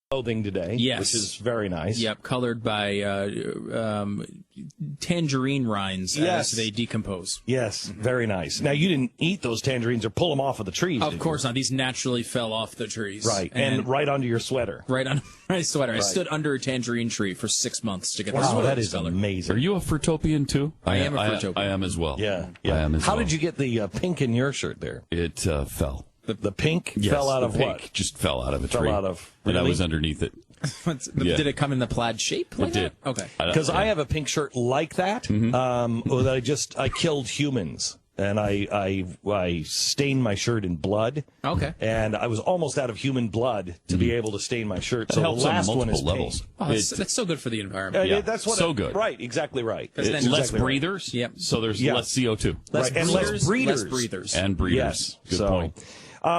clothing today, Yes. which is very nice. Yep, colored by tangerine rinds as they decompose. Yes, very nice. Now, you didn't eat those tangerines or pull them off of the trees, Of course not. These naturally fell off the trees. Right, and right onto your sweater. Right on my sweater. Right. I stood under a tangerine tree for 6 months to get the Wow, sweater. that is amazing. Are you a Fruitopian, too? I am a Fruitopian. I am as well. Yeah. I am as How well. did you get the pink in your shirt there? It fell. The pink Yes, fell out the of pink what? Just fell out of a Fell tree. out of... And I really? was underneath it. Yeah. Did it come in the plaid shape? Like It did. that? Okay. Because I have a pink shirt like that. That I killed humans, and I stained my shirt in blood. Okay. And I was almost out of human blood to be able to stain my shirt. So the helps on last one is multiple levels. pink. Oh, that's so good for the environment. Yeah, That's what so good. Right, exactly right. Because It's then Less exactly right. breathers. Yep. So there's Yeah. less CO2. Less Right, and less breathers. breeders. Less breathers. And breeders. Yes. Good so, point.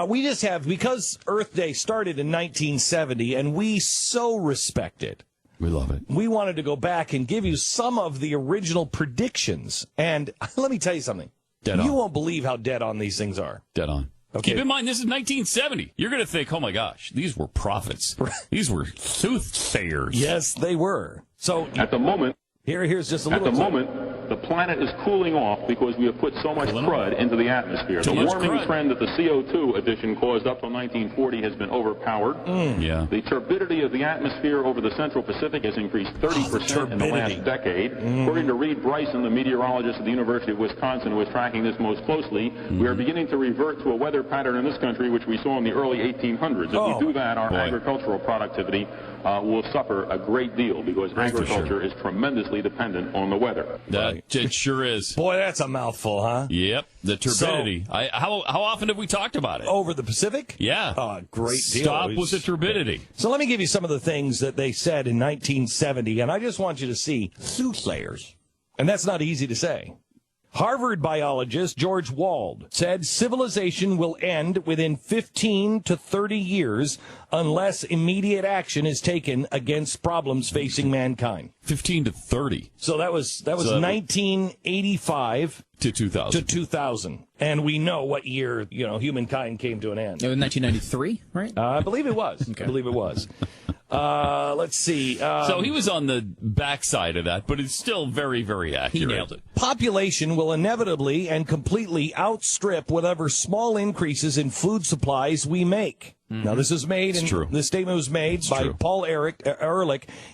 We just have, because Earth Day started in 1970, and we so respect it, We love it. we wanted to go back and give you some of the original predictions. And let me tell you something. Dead You on. won't believe how dead on these things are. Dead on. Okay. Keep in mind, this is 1970. You're going to think, oh, my gosh, these were prophets. These were soothsayers. Yes, they were. So At the moment, here's just a At little the clip. moment, the planet is cooling off because we have put so much crud into the atmosphere. Too The much warming crud. trend that the CO2 addition caused up till 1940 has been overpowered. Yeah. The turbidity of the atmosphere over the Central Pacific has increased 30% in the turbidity. last decade. According to Reed Bryson, the meteorologist at the University of Wisconsin, who is tracking this most closely, we are beginning to revert to a weather pattern in this country which we saw in the early 1800s. If we do that, our boy. agricultural productivity will suffer a great deal because agriculture is tremendously dependent on the weather. It sure is. Boy, that's a mouthful, huh? Yep. The turbidity. How often have we talked about it? Over the Pacific? Yeah. Great deal. Stop with the turbidity. So let me give you some of the things that they said in 1970, and I just want you to see soothsayers. And that's not easy to say. Harvard biologist George Wald said civilization will end within 15 to 30 years unless immediate action is taken against problems facing mankind. 15 to 30 So that was 1985 to 2000. to 2000. And we know what year, humankind came to an end. In 1993, right? I believe it was. Okay. I believe it was. Let's see. So he was on the backside of that, but it's still very, very accurate. He nailed it. Population will inevitably and completely outstrip whatever small increases in food supplies we make. Now, this is made, It's true. this statement was made by true. Paul Ehrlich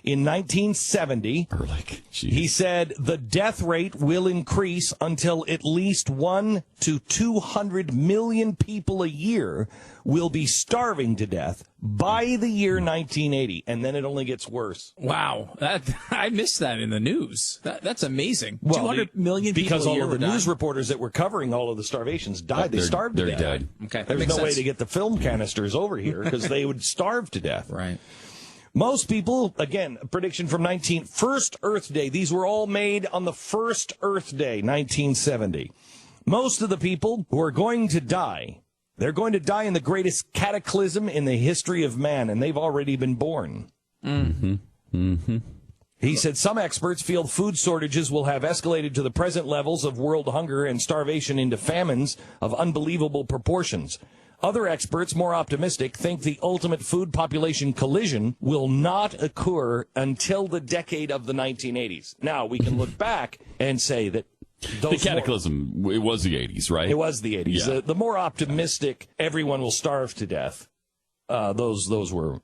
in 1970. Ehrlich. Jeez. He said the death rate will increase until at least 1 to 200 million people a year will be starving to death by the year 1980, and then it only gets worse. Wow. I missed that in the news. That's amazing. Well, 200 million people because a all year of the were dying. news reporters that were covering all of the starvations died. They They're- starved to they're death. dead. Okay, that There's makes no way sense. to get the film canisters over here because they would starve to death. Right. Most people, again, a prediction from first Earth Day. These were all made on the first Earth Day, 1970. Most of the people who are going to die, they're going to die in the greatest cataclysm in the history of man, and they've already been born. He said some experts feel food shortages will have escalated to the present levels of world hunger and starvation into famines of unbelievable proportions. Other experts, more optimistic, think the ultimate food population collision will not occur until the decade of the 1980s. Now, we can look back and say that The cataclysm, it was the 80s, right? It was the 80s. Yeah. The more optimistic, everyone will starve to death. Those were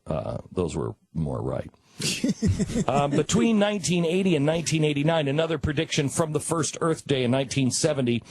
more right. Between 1980 and 1989, another prediction from the first Earth Day in 1970.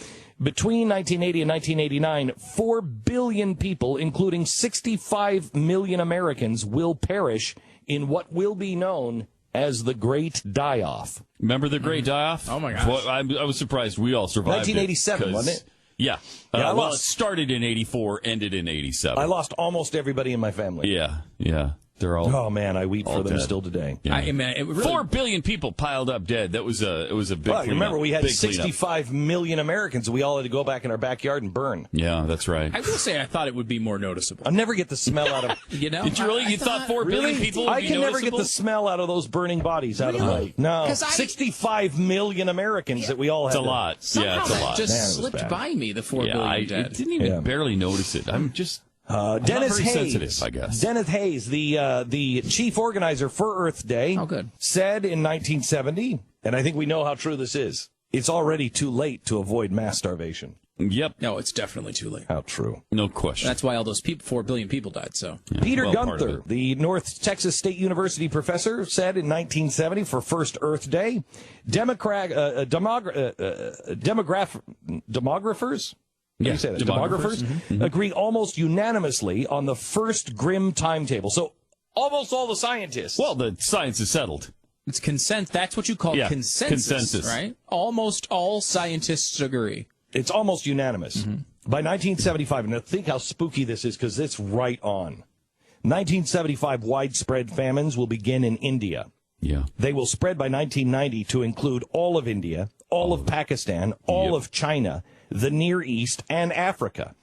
Between 1980 and 1989, 4 billion people, including 65 million Americans, will perish in what will be known as the Great Die-Off. Remember the Great Die-Off? Oh, my gosh. Well, I was surprised we all survived 1987, it, 'cause- wasn't it? Yeah. Yeah, I well, it lost- started in 84, ended in 87. I lost almost everybody in my family. Yeah. They're all... Oh, man, I weep for all them dead. still today. Yeah. I mean, it really, 4 billion people piled up dead. It was a big Well, cleanup. remember, we had Big cleanup. 65 million Americans. We all had to go back in our backyard and burn. Yeah, that's right. I will say I thought it would be more noticeable. I'll never get the smell out of... You know? Did you really? I You thought 4 billion people would I be can never get noticeable? the smell out of those burning bodies out of my... No, 'Cause 65 million Americans that we all had. It's a lot. Somehow Yeah, it's a that lot. just Man, it was slipped bad. by me, the 4 Yeah, billion I dead. didn't even Yeah. barely notice it. I'm just... Dennis very Hayes, sensitive, I guess. Dennis Hayes, the chief organizer for Earth Day, said in 1970, and I think we know how true this is, it's already too late to avoid mass starvation. Yep. No, it's definitely too late. How true. No question. That's why all those 4 billion people died, so. Yeah, Peter well, part of Gunther, it. the North Texas State University professor, said in 1970 for First Earth Day, demographers? How do you say that? Demographers agree almost unanimously on the first grim timetable. So almost all the scientists. Well, the science is settled. It's consent. That's what you call consensus, right? Almost all scientists agree. It's almost unanimous. By 1975, and think how spooky this is because it's right on. 1975, widespread famines will begin in India. Yeah. They will spread by 1990 to include all of India, all of Pakistan, all of China, the Near East, and Africa.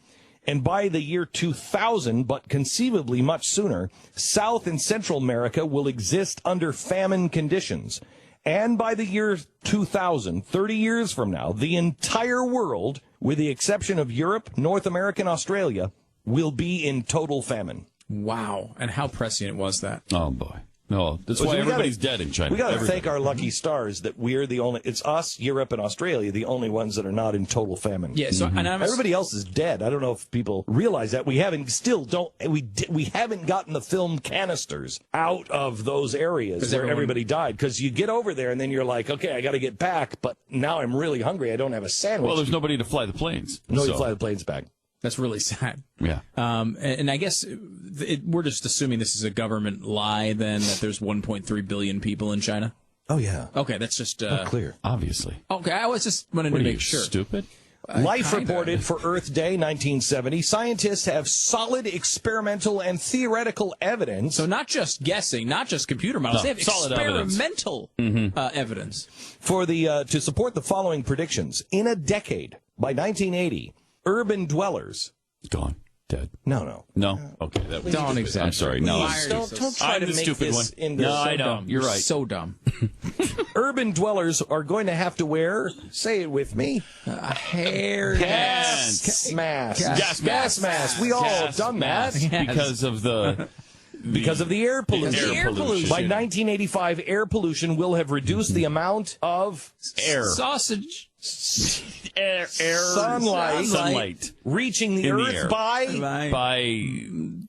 And by the year 2000, but conceivably much sooner, South and Central America will exist under famine conditions. And by the year 2000, 30 years from now, the entire world, with the exception of Europe, North America, and Australia, will be in total famine. Wow. And how prescient was that? Oh, boy. No, that's why everybody's dead in China. We got to thank our lucky stars that we're the only, it's us, Europe, and Australia, the only ones that are not in total famine. Yeah, so and everybody else is dead. I don't know if people realize that. We haven't gotten the film canisters out of those areas where everybody died. Because you get over there and then you're like, okay, I got to get back, but now I'm really hungry. I don't have a sandwich. Well, there's nobody to fly the planes. Nobody to fly the planes back. That's really sad. Yeah. And I guess we're just assuming this is a government lie, then, that there's 1.3 billion people in China. Oh, yeah. Okay, that's just clear. Obviously. Okay, I was just wanting to make sure. Stupid? Life reported for Earth Day 1970. Scientists have solid experimental and theoretical evidence. So not just guessing, not just computer models. They have solid experimental evidence for the to support the following predictions. In a decade, by 1980, urban dwellers. Gone. Dead. No. Okay. That was Don't stupid. exaggerate. I'm sorry. No. Don't try to the make stupid this one. into No, so I know. dumb. You're right. So dumb. Urban dwellers are going to have to wear, say it with me, A hair Pants. mask. Gas mask. We all have done that. Because of the... Because of the air pollution. Air pollution. By 1985, air pollution will have reduced the amount of air. Sausage. Air. Sunlight. Reaching the In the Earth air. by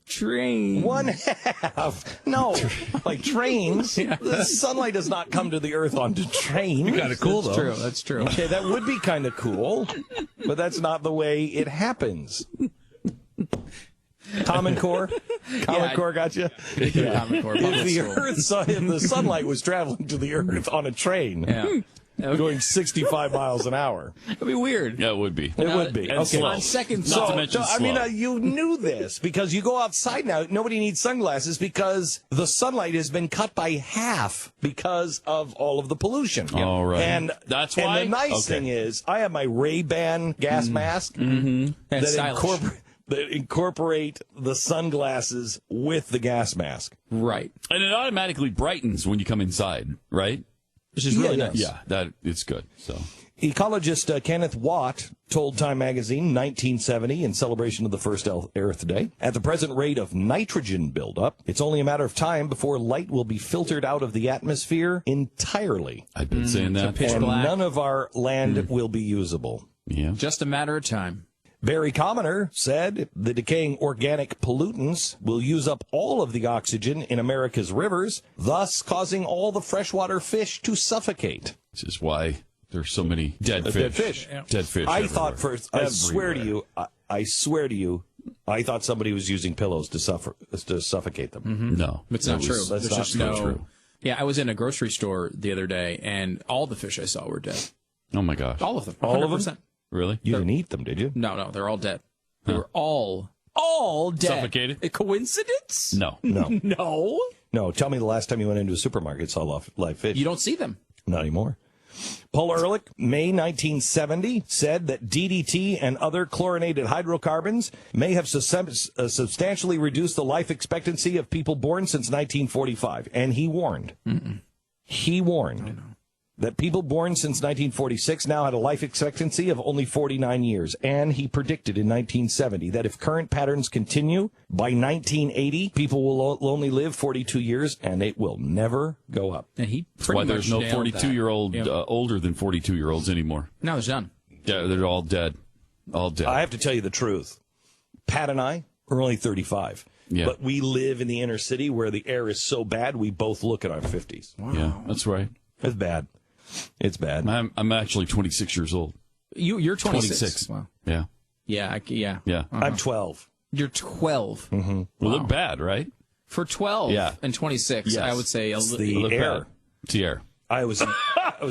train. 1/2. No, like trains. The sunlight does not come to the Earth onto trains. Kind of cool, though. That's true. Okay, that would be kind of cool, but that's not the way it happens. Common Core? Common Core got you? Yeah. If the sunlight was traveling to the Earth on a train, going 65 miles an hour. That'd be weird. Yeah, it would be. It would be. And Okay. slow. On second Not to thought. mention I mean, slow. you knew this because you go outside now. Nobody needs sunglasses because the sunlight has been cut by half because of all of the pollution. All right. And That's why? And the nice thing is, I have my Ray-Ban gas mask That's stylish. that incorporate the sunglasses with the gas mask. Right. And it automatically brightens when you come inside, right? Which is really nice. Yeah, that it's good. So Ecologist Kenneth Watt told Time magazine 1970 in celebration of the first Earth Day, at the present rate of nitrogen buildup, it's only a matter of time before light will be filtered out of the atmosphere entirely. I've been saying that. pitch And black. none of our land will be usable. Yeah. Just a matter of time. Barry Commoner said the decaying organic pollutants will use up all of the oxygen in America's rivers, thus causing all the freshwater fish to suffocate. This is why there's so many dead fish. Dead fish. Dead fish. I everywhere. thought first, I swear to you, I thought somebody was using pillows to suffocate them. No. It's not true. That's There's not just true. Yeah, I was in a grocery store the other day, and all the fish I saw were dead. Oh, my gosh. All of them. All of them? 100%. Really? You didn't eat them, did you? No, they're all dead. They were all dead. Suffocated? A coincidence? No. No. No. No, tell me the last time you went into a supermarket and saw live fish. You don't see them. Not anymore. Paul Ehrlich, May 1970, said that DDT and other chlorinated hydrocarbons may have substantially reduced the life expectancy of people born since 1945. And he warned. He warned that people born since 1946 now had a life expectancy of only 49 years. And he predicted in 1970 that if current patterns continue, by 1980, people will only live 42 years, and it will never go up. And he That's why there's no 42-year-old older than 42-year-olds anymore. No, there's none. Yeah, they're all dead. All dead. I have to tell you the truth. Pat and I are only 35. Yeah. But we live in the inner city where the air is so bad, we both look at our 50s. Wow. Yeah, that's right. It's bad. It's bad. I'm actually 26 years old. You're 26. Wow. Yeah. Yeah. Yeah. I'm 12. You're 12. Mm-hmm. We look bad, right? For 12 and 26, Yes. I would say It's little. the air. It's the air. I was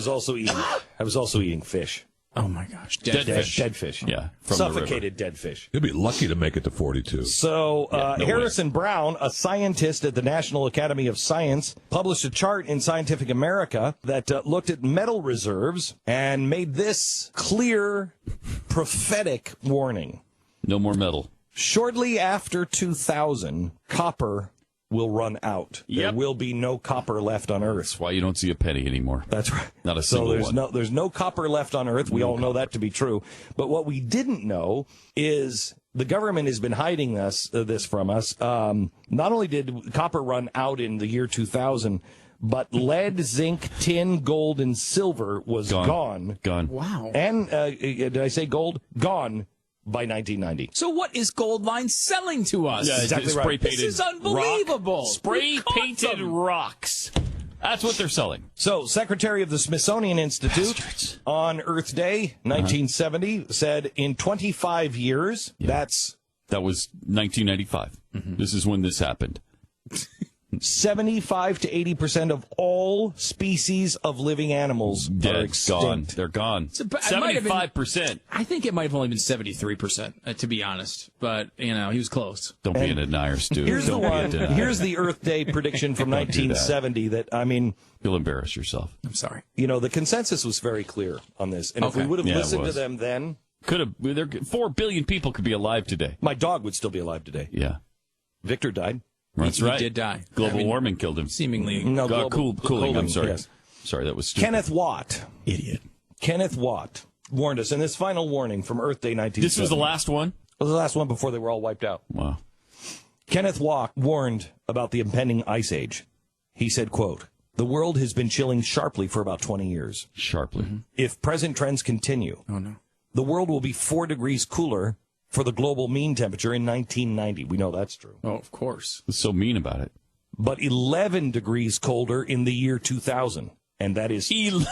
also eating fish. Oh my gosh. Dead fish. Dead fish. Yeah. From Suffocated dead fish. You'd be lucky to make it to 42. So no Harrison Brown, a scientist at the National Academy of Science, published a chart in Scientific America that looked at metal reserves and made this clear, prophetic warning. No more metal. Shortly after 2000, copper will run out. There Yep. will be no copper left on Earth. That's why you don't see a penny anymore. That's right. Not a single one. There's no copper left on Earth. We all know that to be true. But what we didn't know is the government has been hiding this from us. Not only did copper run out in the year 2000, but lead, zinc, tin, gold, and silver was gone. Gone. Wow. And did I say gold? Gone by 1990. So what is Goldline selling to us? Yeah, Exactly right. spray-painted This is unbelievable. Spray-painted rocks. That's what they're selling. So, Secretary of the Smithsonian Institute Bastards. on Earth Day, 1970, said in 25 years, That was 1995. This is when this happened. 75 to 80% of all species of living animals are Dead. extinct. Gone. They're gone. So, but it might have been- 75%. I think it might have only been 73%, to be honest. But, he was close. Don't be a denier, Stu. Here's the Don't be a one. denier. Here's the Earth Day prediction from Don't do that. 1970 that, I mean, You'll embarrass yourself. I'm sorry. the consensus was very clear on this. And if we Okay. would have Yeah, it listened to was. them then, Could have. 4 billion people could be alive today. my dog would still be alive today. Yeah. Victor died. That's He right. did die. Global warming killed him. Seemingly. No, Cooling. I'm sorry. yes. Sorry, that was stupid. Kenneth Watt. Idiot. Kenneth Watt warned us in this final warning from Earth Day 1970. This was the last one? It was the last one before they were all wiped out. Wow. Kenneth Watt warned about the impending ice age. He said, quote, "The world has been chilling sharply for about 20 years. Sharply. If present trends continue, the world will be 4 degrees cooler for the global mean temperature in 1990. We know that's true. Oh, of course. What's so mean about it? But 11 degrees colder in the year 2000. And that is 11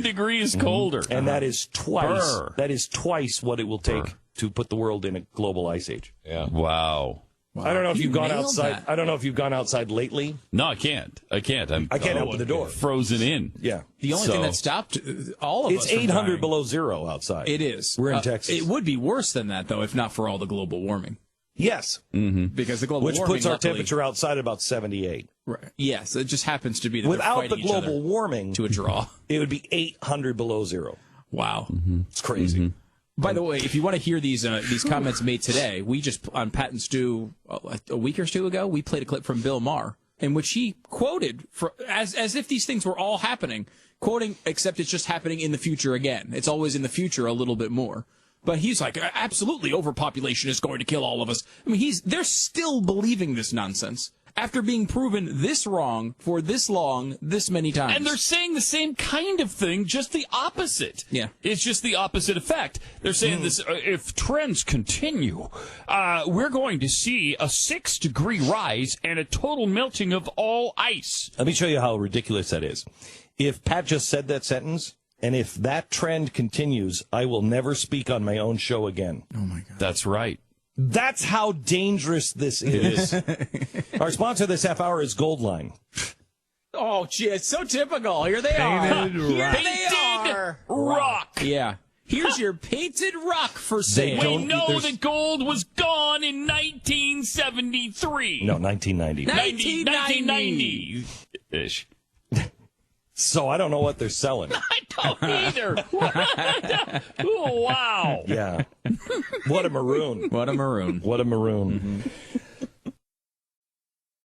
degrees colder. And that is twice. Brr. That is twice what it will take Brr. to put the world in a global ice age. Yeah. Wow. I don't know if You you've gone nailed outside. that. I don't know if you've gone outside lately. No, I can't. I can't open the door. Frozen in. Yeah. The only thing that stopped all of us It's from 800 dying- below zero outside. It is. We're in Texas. It would be worse than that, though, if not for all the global warming. Yes. Because the global Which warming, puts our luckily- temperature outside at about 78. Right. Yes, it just happens to be that Without they're the fighting each other global warming, to a draw. it would be 800 below zero. Wow. It's crazy. By the way, if you want to hear these comments made today, we just, on Pat and Stu, a week or two ago, we played a clip from Bill Maher, in which he quoted, as if these things were all happening, quoting, except it's just happening in the future again. It's always in the future a little bit more. But he's like, absolutely, overpopulation is going to kill all of us. I mean, they're still believing this nonsense after being proven this wrong for this long, this many times. And they're saying the same kind of thing, just the opposite. Yeah. It's just the opposite effect. They're saying this, if trends continue, we're going to see a 6-degree rise and a total melting of all ice. Let me show you how ridiculous that is. If Pat just said that sentence, and if that trend continues, I will never speak on my own show again. Oh, my God. That's right. That's how dangerous this is. Our sponsor this half hour is Goldline. Oh, gee, it's so typical. Here they are. Here they are. Rock. Yeah. Here's your painted rock for sale. We know that gold was gone in 1973. No, 1990. 1990-ish. So I don't know what they're selling. I don't either. Oh, wow. Yeah. What a maroon. What a maroon. What a maroon.